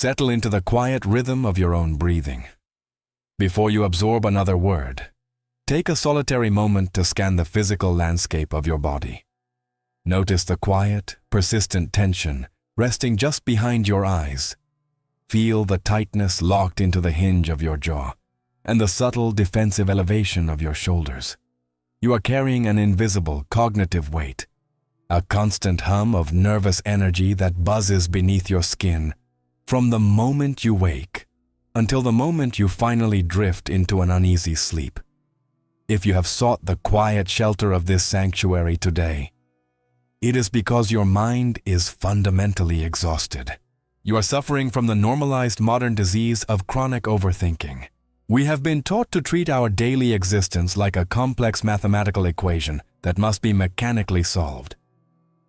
Settle into the quiet rhythm of your own breathing. Before you absorb another word, take a solitary moment to scan the physical landscape of your body. Notice the quiet, persistent tension resting just behind your eyes. Feel the tightness locked into the hinge of your jaw and the subtle defensive elevation of your shoulders. You are carrying an invisible cognitive weight, a constant hum of nervous energy that buzzes beneath your skin from the moment you wake until the moment you finally drift into an uneasy sleep. If you have sought the quiet shelter of this sanctuary today, it is because your mind is fundamentally exhausted. You are suffering from the normalized modern disease of chronic overthinking. We have been taught to treat our daily existence like a complex mathematical equation that must be mechanically solved.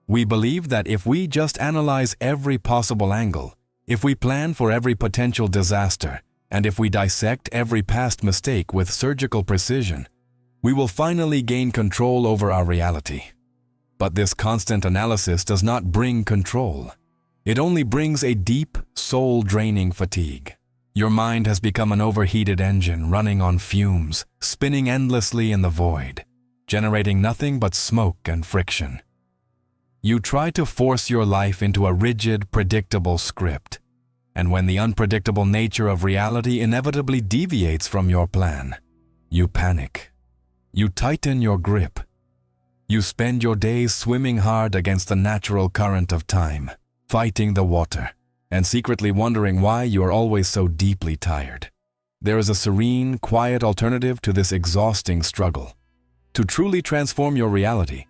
We believe that if we just analyze every possible angle, if we plan for every potential disaster, and if we dissect every past mistake with surgical precision, we will finally gain control over our reality. But this constant analysis does not bring control. It only brings a deep, soul-draining fatigue. Your mind has become an overheated engine running on fumes, spinning endlessly in the void, generating nothing but smoke and friction. You try to force your life into a rigid, predictable script, and when the unpredictable nature of reality inevitably deviates from your plan, you panic. You tighten your grip. You spend your days swimming hard against the natural current of time, fighting the water, and secretly wondering why you are always so deeply tired. There is a serene, quiet alternative to this exhausting struggle. To truly transform your reality,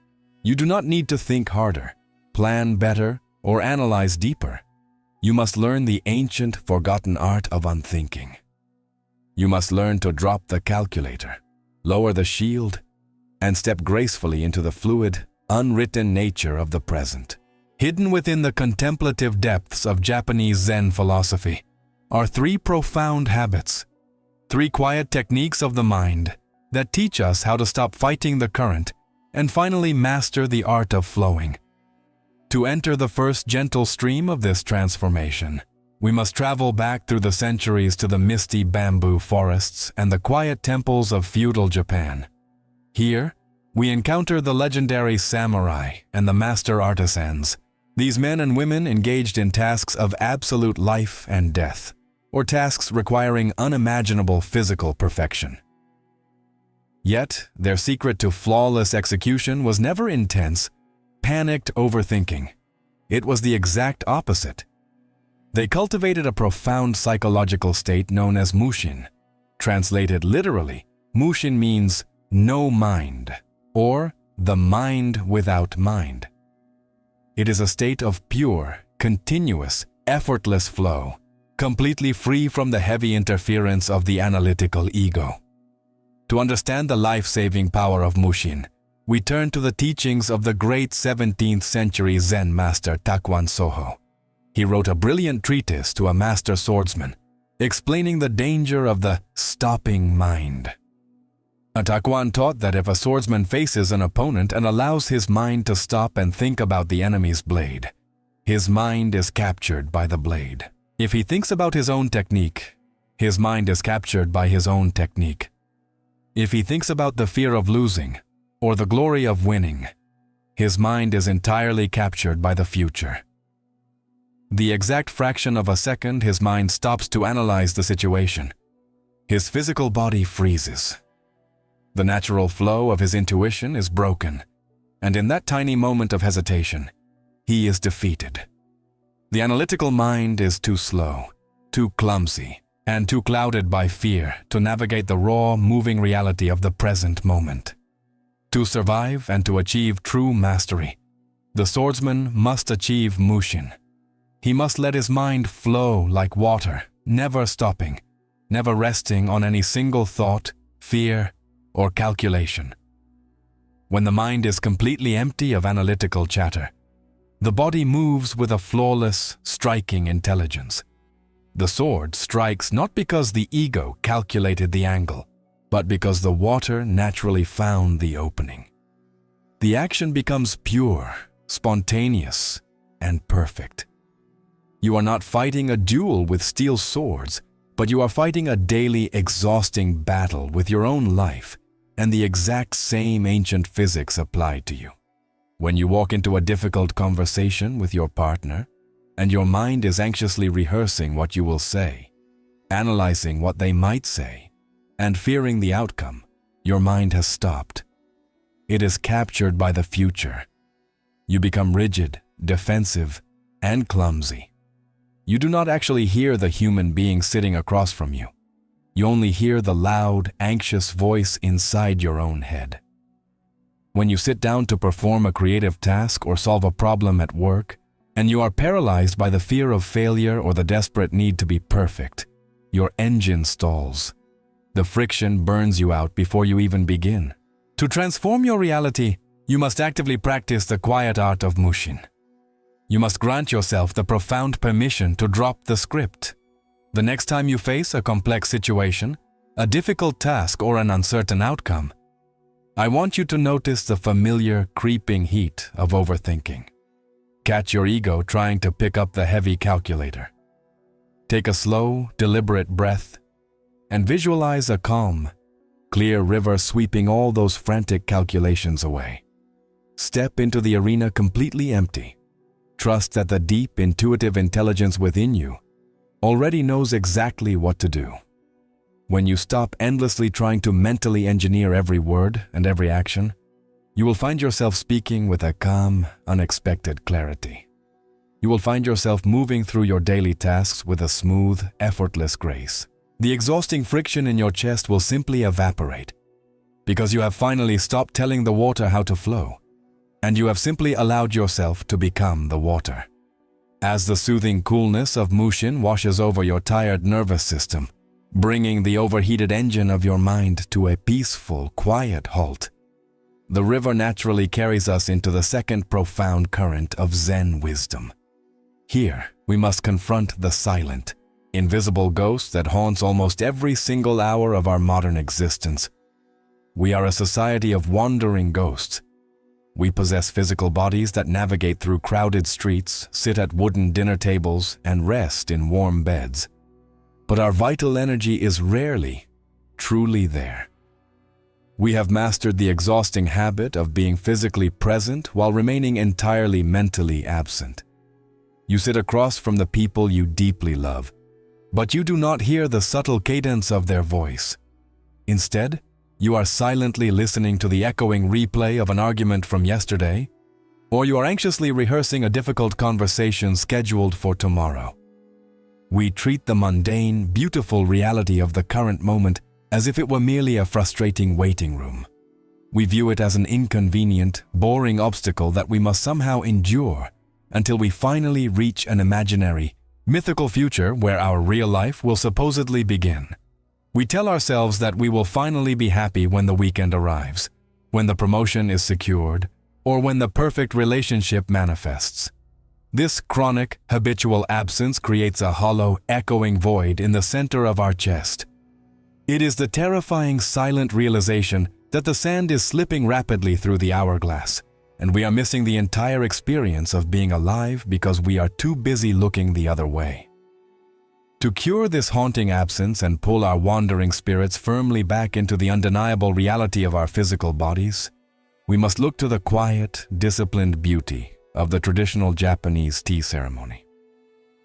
you do not need to think harder, plan better, or analyze deeper. You must learn the ancient, forgotten art of unthinking. You must learn to drop the calculator, lower the shield, and step gracefully into the fluid, unwritten nature of the present. Hidden within the contemplative depths of Japanese Zen philosophy are three profound habits, three quiet techniques of the mind that teach us how to stop fighting the current and finally master the art of flowing. To enter the first gentle stream of this transformation, we must travel back through the centuries to the misty bamboo forests and the quiet temples of feudal Japan. Here, we encounter the legendary samurai and the master artisans, these men and women engaged in tasks of absolute life and death, or tasks requiring unimaginable physical perfection. Yet, their secret to flawless execution was never intense, panicked overthinking. It was the exact opposite. They cultivated a profound psychological state known as Mushin. Translated literally, Mushin means no mind, or the mind without mind. It is a state of pure, continuous, effortless flow, completely free from the heavy interference of the analytical ego. To understand the life-saving power of Mushin, we turn to the teachings of the great 17th century Zen master Takuan Soho. He wrote a brilliant treatise to a master swordsman, explaining the danger of the stopping mind. Takuan taught that if a swordsman faces an opponent and allows his mind to stop and think about the enemy's blade, his mind is captured by the blade. If he thinks about his own technique, his mind is captured by his own technique. If he thinks about the fear of losing or the glory of winning, his mind is entirely captured by the future. The exact fraction of a second his mind stops to analyze the situation, his physical body freezes. The natural flow of his intuition is broken, and in that tiny moment of hesitation, he is defeated. The analytical mind is too slow, too clumsy, and too clouded by fear to navigate the raw, moving reality of the present moment. To survive and to achieve true mastery, the swordsman must achieve Mushin. He must let his mind flow like water, never stopping, never resting on any single thought, fear, or calculation. When the mind is completely empty of analytical chatter, the body moves with a flawless, striking intelligence. The sword strikes not because the ego calculated the angle, but because the water naturally found the opening. The action becomes pure, spontaneous, and perfect. You are not fighting a duel with steel swords, but you are fighting a daily, exhausting battle with your own life and the exact same ancient physics applied to you. When you walk into a difficult conversation with your partner, and your mind is anxiously rehearsing what you will say, analyzing what they might say, and fearing the outcome, your mind has stopped. It is captured by the future. You become rigid, defensive, and clumsy. You do not actually hear the human being sitting across from you. You only hear the loud, anxious voice inside your own head. When you sit down to perform a creative task or solve a problem at work, and you are paralyzed by the fear of failure or the desperate need to be perfect, your engine stalls. The friction burns you out before you even begin. To transform your reality, you must actively practice the quiet art of Mushin. You must grant yourself the profound permission to drop the script. The next time you face a complex situation, a difficult task, or an uncertain outcome, I want you to notice the familiar, creeping heat of overthinking. Catch your ego trying to pick up the heavy calculator. Take a slow, deliberate breath and visualize a calm, clear river sweeping all those frantic calculations away. Step into the arena completely empty. Trust that the deep, intuitive intelligence within you already knows exactly what to do. When you stop endlessly trying to mentally engineer every word and every action, you will find yourself speaking with a calm, unexpected clarity. You will find yourself moving through your daily tasks with a smooth, effortless grace. The exhausting friction in your chest will simply evaporate because you have finally stopped telling the water how to flow, and you have simply allowed yourself to become the water. As the soothing coolness of Mushin washes over your tired nervous system, bringing the overheated engine of your mind to a peaceful, quiet halt, the river naturally carries us into the second profound current of Zen wisdom. Here, we must confront the silent, invisible ghost that haunts almost every single hour of our modern existence. We are a society of wandering ghosts. We possess physical bodies that navigate through crowded streets, sit at wooden dinner tables, and rest in warm beds. But our vital energy is rarely, truly there. We have mastered the exhausting habit of being physically present while remaining entirely mentally absent. You sit across from the people you deeply love, but you do not hear the subtle cadence of their voice. Instead, you are silently listening to the echoing replay of an argument from yesterday, or you are anxiously rehearsing a difficult conversation scheduled for tomorrow. We treat the mundane, beautiful reality of the current moment as if it were merely a frustrating waiting room. We view it as an inconvenient, boring obstacle that we must somehow endure until we finally reach an imaginary, mythical future where our real life will supposedly begin. We tell ourselves that we will finally be happy when the weekend arrives, when the promotion is secured, or when the perfect relationship manifests. This chronic, habitual absence creates a hollow, echoing void in the center of our chest. It is the terrifying, silent realization that the sand is slipping rapidly through the hourglass, and we are missing the entire experience of being alive because we are too busy looking the other way. To cure this haunting absence and pull our wandering spirits firmly back into the undeniable reality of our physical bodies, we must look to the quiet, disciplined beauty of the traditional Japanese tea ceremony.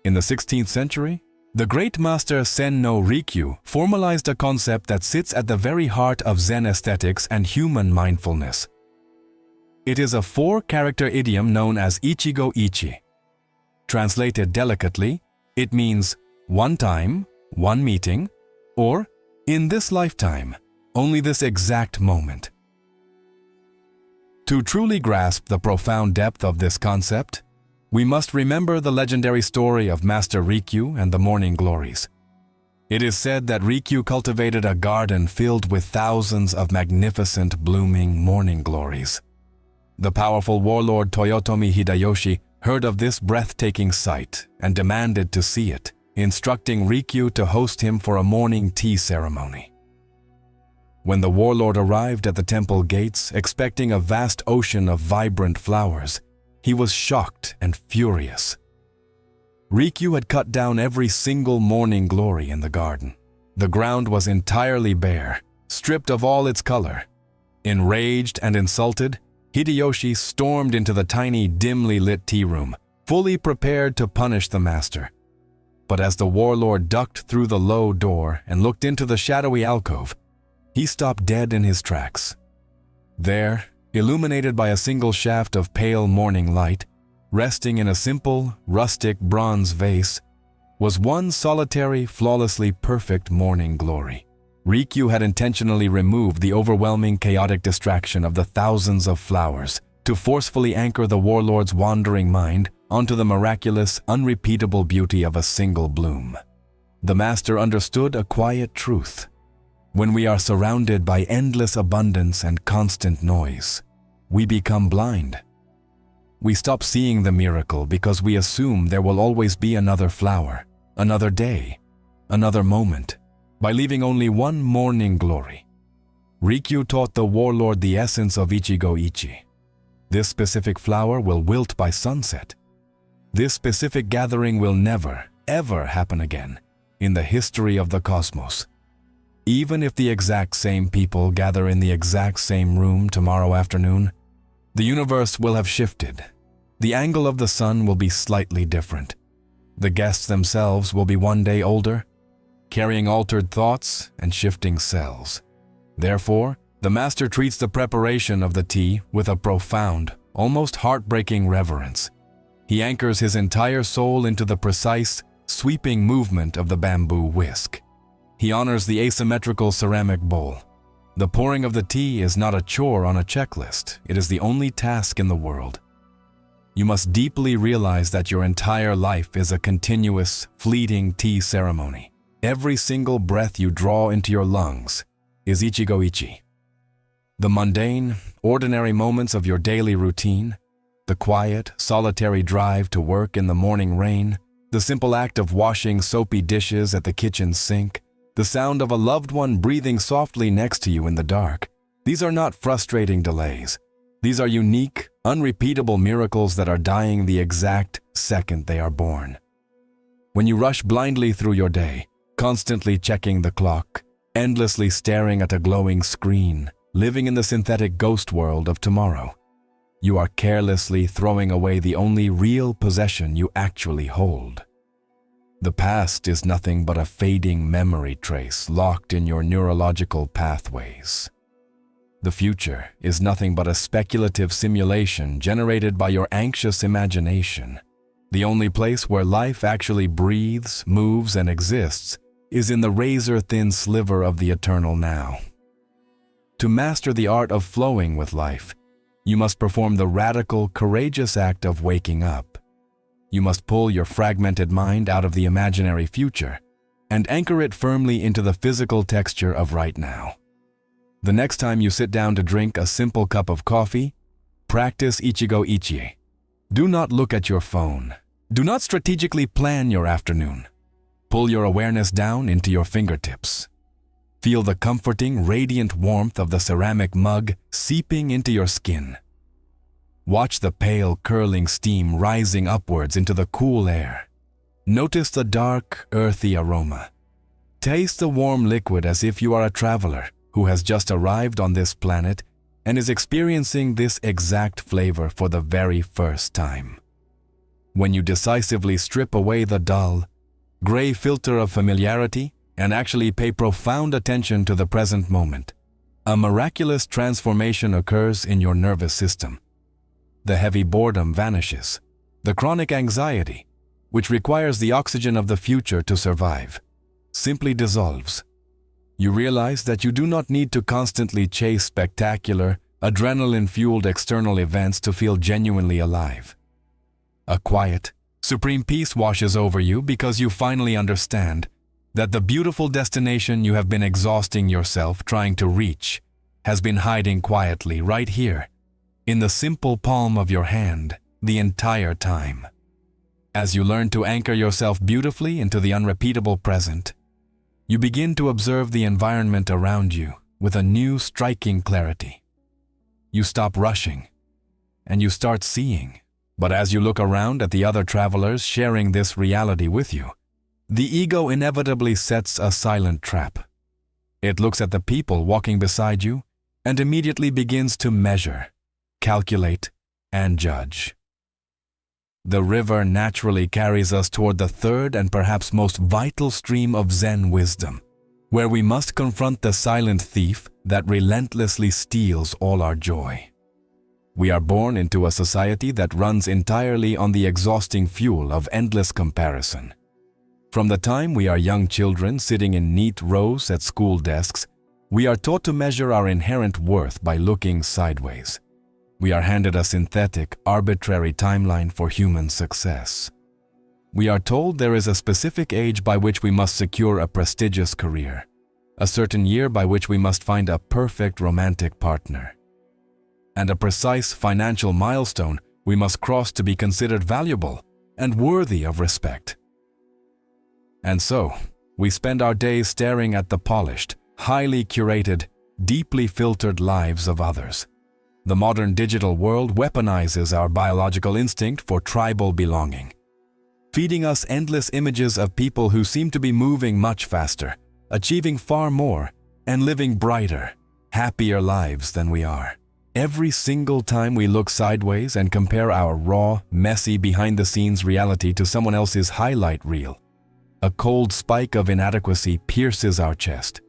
In the 16th century, the great master Sen no Rikyu formalized a concept that sits at the very heart of Zen aesthetics and human mindfulness. It is a 4-character idiom known as Ichigo Ichie. Translated delicately, it means one time, one meeting, or in this lifetime, only this exact moment. To truly grasp the profound depth of this concept, we must remember the legendary story of Master Rikyu and the morning glories. It is said that Rikyu cultivated a garden filled with thousands of magnificent blooming morning glories. The powerful warlord Toyotomi Hideyoshi heard of this breathtaking sight and demanded to see it, instructing Rikyu to host him for a morning tea ceremony. When the warlord arrived at the temple gates expecting a vast ocean of vibrant flowers, he was shocked and furious. Rikyu had cut down every single morning glory in the garden. The ground was entirely bare, stripped of all its color. Enraged and insulted, Hideyoshi stormed into the tiny, dimly lit tea room, fully prepared to punish the master. But as the warlord ducked through the low door and looked into the shadowy alcove, he stopped dead in his tracks. There, illuminated by a single shaft of pale morning light, resting in a simple, rustic bronze vase, was one solitary, flawlessly perfect morning glory. Rikyu had intentionally removed the overwhelming, chaotic distraction of the thousands of flowers to forcefully anchor the warlord's wandering mind onto the miraculous, unrepeatable beauty of a single bloom. The master understood a quiet truth. When we are surrounded by endless abundance and constant noise, we become blind. We stop seeing the miracle because we assume there will always be another flower, another day, another moment, by leaving only one morning glory. Rikyu taught the warlord the essence of Ichigo Ichie. This specific flower will wilt by sunset. This specific gathering will never, ever happen again in the history of the cosmos. Even if the exact same people gather in the exact same room tomorrow afternoon, the universe will have shifted. The angle of the sun will be slightly different. The guests themselves will be one day older, carrying altered thoughts and shifting cells. Therefore, the master treats the preparation of the tea with a profound, almost heartbreaking reverence. He anchors his entire soul into the precise, sweeping movement of the bamboo whisk. He honors the asymmetrical ceramic bowl. The pouring of the tea is not a chore on a checklist. It is the only task in the world. You must deeply realize that your entire life is a continuous, fleeting tea ceremony. Every single breath you draw into your lungs is Ichigo Ichie. The mundane, ordinary moments of your daily routine, the quiet, solitary drive to work in the morning rain, the simple act of washing soapy dishes at the kitchen sink, the sound of a loved one breathing softly next to you in the dark. These are not frustrating delays. These are unique, unrepeatable miracles that are dying the exact second they are born. When you rush blindly through your day, constantly checking the clock, endlessly staring at a glowing screen, living in the synthetic ghost world of tomorrow, you are carelessly throwing away the only real possession you actually hold. The past is nothing but a fading memory trace locked in your neurological pathways. The future is nothing but a speculative simulation generated by your anxious imagination. The only place where life actually breathes, moves, and exists is in the razor-thin sliver of the eternal now. To master the art of flowing with life, you must perform the radical, courageous act of waking up. You must pull your fragmented mind out of the imaginary future and anchor it firmly into the physical texture of right now. The next time you sit down to drink a simple cup of coffee, practice Ichigo Ichie. Do not look at your phone. Do not strategically plan your afternoon. Pull your awareness down into your fingertips. Feel the comforting, radiant warmth of the ceramic mug seeping into your skin. Watch the pale, curling steam rising upwards into the cool air. Notice the dark, earthy aroma. Taste the warm liquid as if you are a traveler who has just arrived on this planet and is experiencing this exact flavor for the very first time. When you decisively strip away the dull, gray filter of familiarity and actually pay profound attention to the present moment, a miraculous transformation occurs in your nervous system. The heavy boredom vanishes. The chronic anxiety, which requires the oxygen of the future to survive, simply dissolves. You realize that you do not need to constantly chase spectacular, adrenaline-fueled external events to feel genuinely alive. A quiet, supreme peace washes over you because you finally understand that the beautiful destination you have been exhausting yourself trying to reach has been hiding quietly right here, in the simple palm of your hand, the entire time. As you learn to anchor yourself beautifully into the unrepeatable present, you begin to observe the environment around you with a new, striking clarity. You stop rushing, and you start seeing But as you look around at the other travelers sharing this reality with you, the ego inevitably sets a silent trap. It looks at the people walking beside you and immediately begins to measure, calculate, and judge. The river naturally carries us toward the third and perhaps most vital stream of Zen wisdom, where we must confront the silent thief that relentlessly steals all our joy. We are born into a society that runs entirely on the exhausting fuel of endless comparison. From the time we are young children sitting in neat rows at school desks, we are taught to measure our inherent worth by looking sideways. We are handed a synthetic, arbitrary timeline for human success. We are told there is a specific age by which we must secure a prestigious career, a certain year by which we must find a perfect romantic partner, and a precise financial milestone we must cross to be considered valuable and worthy of respect. And so, we spend our days staring at the polished, highly curated, deeply filtered lives of others. The modern digital world weaponizes our biological instinct for tribal belonging, feeding us endless images of people who seem to be moving much faster, achieving far more, and living brighter, happier lives than we are. Every single time we look sideways and compare our raw, messy, behind-the-scenes reality to someone else's highlight reel, a cold spike of inadequacy pierces our chest.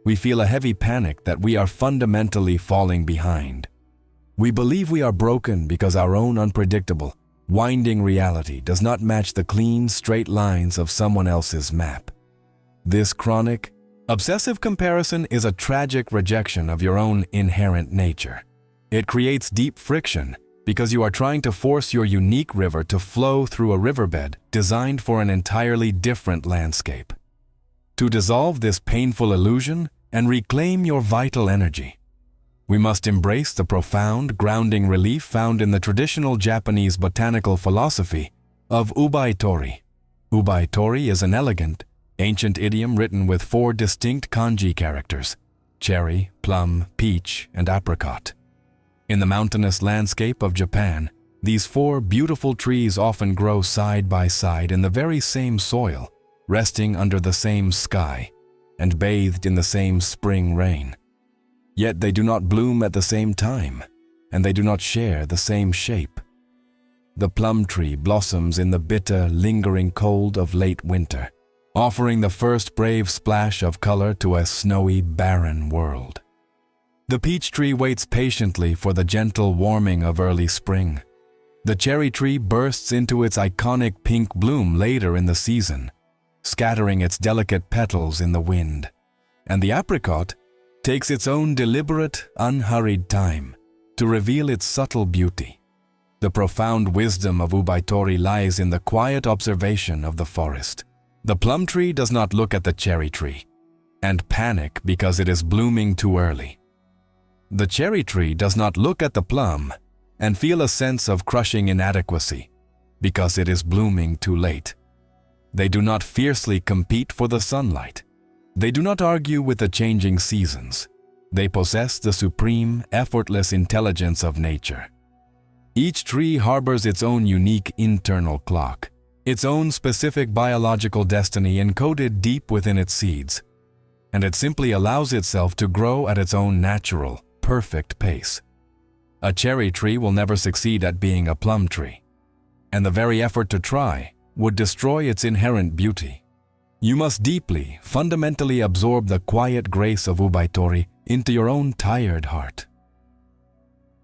We feel a heavy panic that we are fundamentally falling behind. We believe we are broken because our own unpredictable, winding reality does not match the clean, straight lines of someone else's map. This chronic, obsessive comparison is a tragic rejection of your own inherent nature. It creates deep friction because you are trying to force your unique river to flow through a riverbed designed for an entirely different landscape. To dissolve this painful illusion and reclaim your vital energy, we must embrace the profound, grounding relief found in the traditional Japanese botanical philosophy of Oubaitori. Oubaitori is an elegant, ancient idiom written with 4 distinct kanji characters: cherry, plum, peach, and apricot. In the mountainous landscape of Japan, these 4 beautiful trees often grow side by side in the very same soil, resting under the same sky, and bathed in the same spring rain. Yet they do not bloom at the same time, and they do not share the same shape. The plum tree blossoms in the bitter, lingering cold of late winter, offering the first brave splash of color to a snowy, barren world. The peach tree waits patiently for the gentle warming of early spring. The cherry tree bursts into its iconic pink bloom later in the season, scattering its delicate petals in the wind. And the apricot takes its own deliberate, unhurried time to reveal its subtle beauty. The profound wisdom of Oubaitori lies in the quiet observation of the forest. The plum tree does not look at the cherry tree and panic because it is blooming too early. The cherry tree does not look at the plum and feel a sense of crushing inadequacy because it is blooming too late. They do not fiercely compete for the sunlight. They do not argue with the changing seasons. They possess the supreme, effortless intelligence of nature. Each tree harbors its own unique internal clock, its own specific biological destiny encoded deep within its seeds, and it simply allows itself to grow at its own natural, perfect pace. A cherry tree will never succeed at being a plum tree, and the very effort to try would destroy its inherent beauty. You must deeply, fundamentally absorb the quiet grace of Oubaitori into your own tired heart.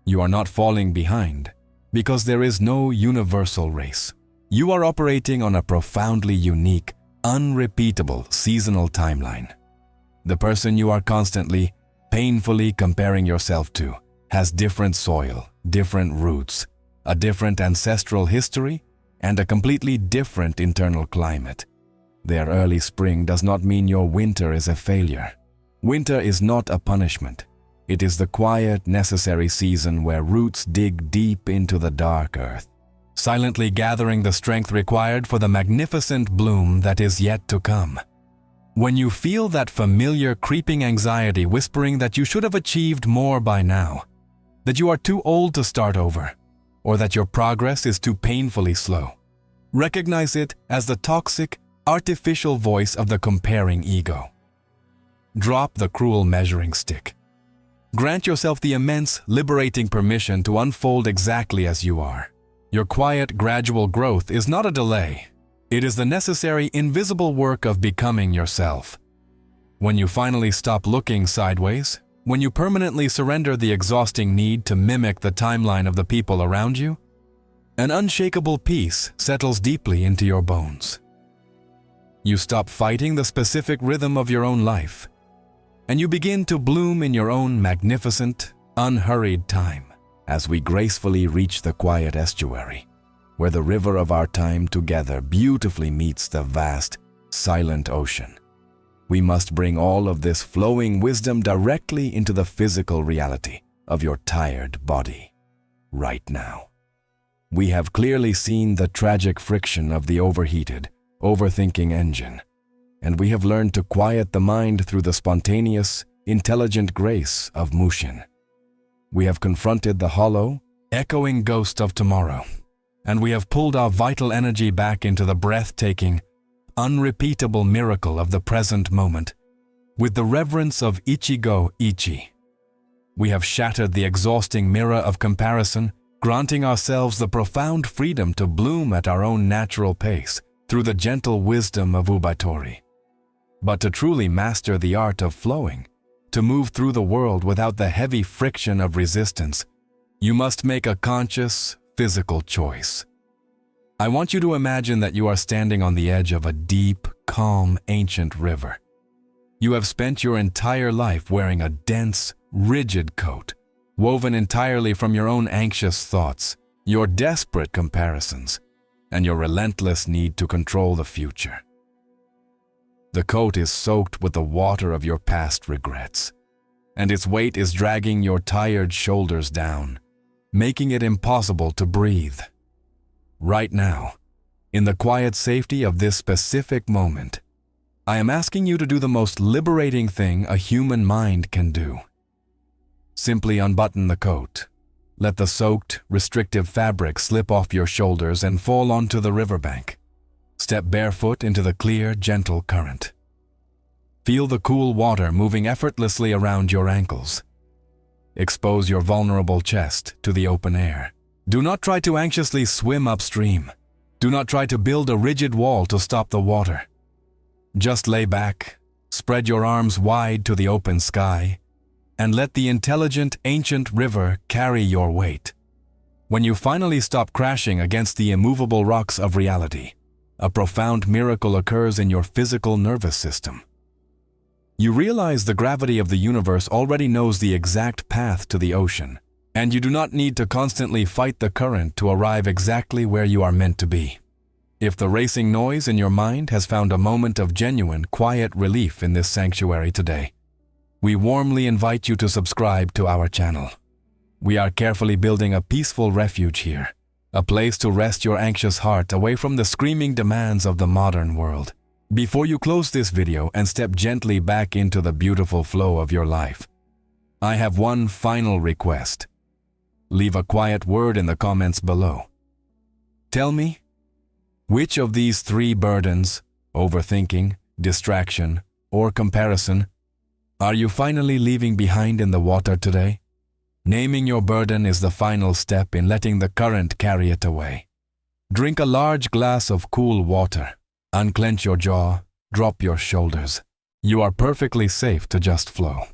You are not falling behind because there is no universal race. You are operating on a profoundly unique, unrepeatable seasonal timeline. The person you are constantly, painfully comparing yourself to has different soil, different roots, a different ancestral history, and a completely different internal climate. Their early spring does not mean your winter is a failure. Winter is not a punishment. It is the quiet, necessary season where roots dig deep into the dark earth, silently gathering the strength required for the magnificent bloom that is yet to come. When you feel that familiar creeping anxiety whispering that you should have achieved more by now, that you are too old to start over, or that your progress is too painfully slow. Recognize it as the toxic, artificial voice of the comparing ego. Drop the cruel measuring stick. Grant yourself the immense, liberating permission to unfold exactly as you are. Your quiet, gradual growth is not a delay. It is the necessary, invisible work of becoming yourself. When you finally stop looking sideways, when you permanently surrender the exhausting need to mimic the timeline of the people around you, an unshakable peace settles deeply into your bones. You stop fighting the specific rhythm of your own life, and you begin to bloom in your own magnificent, unhurried time. As we gracefully reach the quiet estuary, where the river of our time together beautifully meets the vast, silent ocean, we must bring all of this flowing wisdom directly into the physical reality of your tired body, right now. We have clearly seen the tragic friction of the overheated, overthinking engine, and we have learned to quiet the mind through the spontaneous, intelligent grace of Mushin. We have confronted the hollow, echoing ghost of tomorrow, and we have pulled our vital energy back into the breathtaking, unrepeatable miracle of the present moment. With the reverence of Ichigo Ichie, we have shattered the exhausting mirror of comparison, granting ourselves the profound freedom to bloom at our own natural pace through the gentle wisdom of Oubaitori. But to truly master the art of flowing, to move through the world without the heavy friction of resistance, you must make a conscious, physical choice. I want you to imagine that you are standing on the edge of a deep, calm, ancient river. You have spent your entire life wearing a dense, rigid coat, woven entirely from your own anxious thoughts, your desperate comparisons, and your relentless need to control the future. The coat is soaked with the water of your past regrets, and its weight is dragging your tired shoulders down, making it impossible to breathe. Right now, in the quiet safety of this specific moment, I am asking you to do the most liberating thing a human mind can do. Simply unbutton the coat. Let the soaked, restrictive fabric slip off your shoulders and fall onto the riverbank. Step barefoot into the clear, gentle current. Feel the cool water moving effortlessly around your ankles. Expose your vulnerable chest to the open air. Do not try to anxiously swim upstream. Do not try to build a rigid wall to stop the water. Just lay back, spread your arms wide to the open sky, and let the intelligent, ancient river carry your weight. When you finally stop crashing against the immovable rocks of reality, a profound miracle occurs in your physical nervous system. You realize the gravity of the universe already knows the exact path to the ocean, and you do not need to constantly fight the current to arrive exactly where you are meant to be. If the racing noise in your mind has found a moment of genuine, quiet relief in this sanctuary today, we warmly invite you to subscribe to our channel. We are carefully building a peaceful refuge here, a place to rest your anxious heart away from the screaming demands of the modern world. Before you close this video and step gently back into the beautiful flow of your life, I have one final request. Leave a quiet word in the comments below. Tell me, which of these three burdens, overthinking, distraction, or comparison, are you finally leaving behind in the water today? Naming your burden is the final step in letting the current carry it away. Drink a large glass of cool water. Unclench your jaw, drop your shoulders. You are perfectly safe to just flow.